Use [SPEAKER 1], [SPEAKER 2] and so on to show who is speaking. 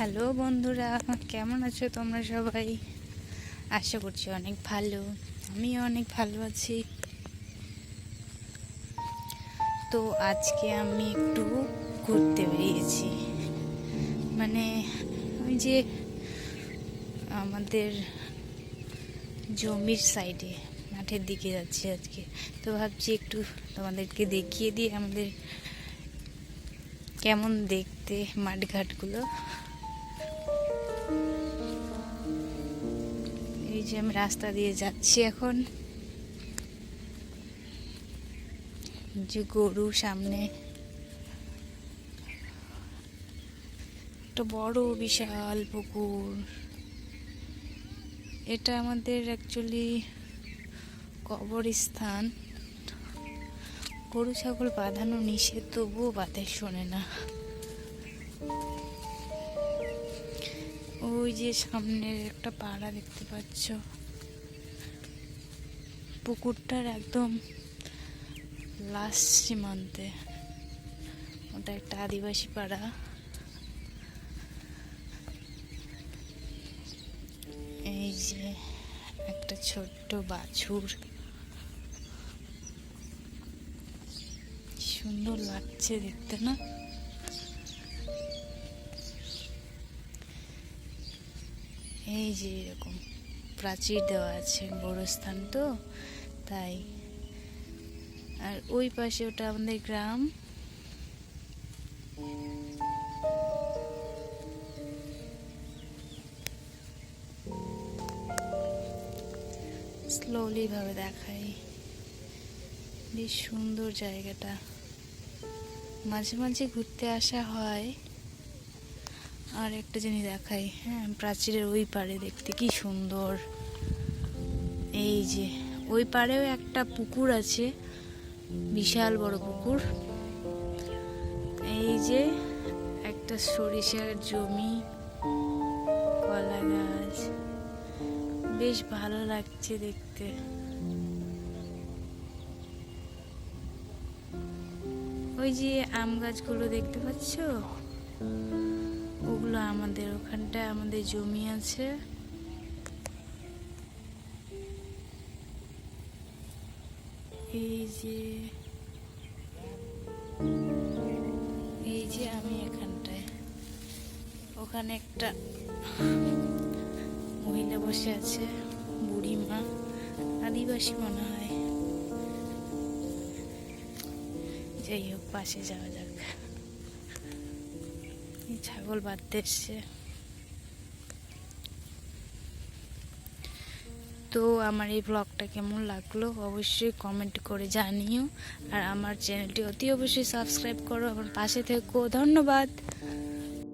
[SPEAKER 1] Hello বন্ধুরা, কেমন আছো তোমরা সবাই? আশা করছি অনেক ভালো। আমিও অনেক ভালো আছি। তো আজকে আমি একটু ঘুরতে বেরিয়েছি, মানে ওই যে আমাদের জমির সাইডে মাঠের দিকে যাচ্ছি আজকে। তো ভাবছি একটু তোমাদেরকে দেখিয়ে দিই আমাদের কেমন দেখতে মাঠঘাটগুলো। এই যে আমি রাস্তা দিয়ে যাচ্ছি এখন, যে গরু সামনে, একটা বড় বিশাল পুকুর। এটা আমাদের অ্যাকচুয়ালি কবরস্থান। গরু ছাগল বাঁধানো নিষেধ, তবুও বাঁধে, শোনে না। ওই যে সামনের একটা পাড়া দেখতে পাচ্ছ, পুকুরটার একদম লাস্ট সীমান্তে ওটা একটা আদিবাসী পাড়া। এই যে একটা ছোট্ট বাছুর, সুন্দর লাগছে দেখতে না? এই যে এরকম প্রাচীর দেওয়া আছে, গোরস্থান তো তাই। আর ওই পাশে ওটা আমাদের গ্রাম। স্লোলি ভাবে দেখাই, বেশ সুন্দর জায়গাটা। মাঝে মাঝে ঘুরতে আসা হয়। আর একটা জিনিস দেখাই, হ্যাঁ, প্রাচীরের ওই পারে দেখতে কি সুন্দর। এই যে ওই পারেও একটা পুকুর আছে, বিশাল বড় পুকুর। এই যে একটা সরিষার জমি, কলা গাছ, বেশ ভালো লাগছে দেখতে। ওই যে আম গাছগুলো দেখতে পাচ্ছ, ওগুলো আমাদের ওখানটায় আমাদের জমি আছে। এই যে আমি এখানটায়, ওখানে একটা মহিলা বসে আছে, বুড়িমা, আদিবাসী মনে হয়। যাই হোক, পাশে যাওয়া যাক। ছাগল বাঁধতে এসছে। তো আমার এই ব্লগটা কেমন লাগলো অবশ্যই কমেন্ট করে জানিও। আর আমার চ্যানেলটি অতি অবশ্যই সাবস্ক্রাইব করো, আমার পাশে থেকো। ধন্যবাদ।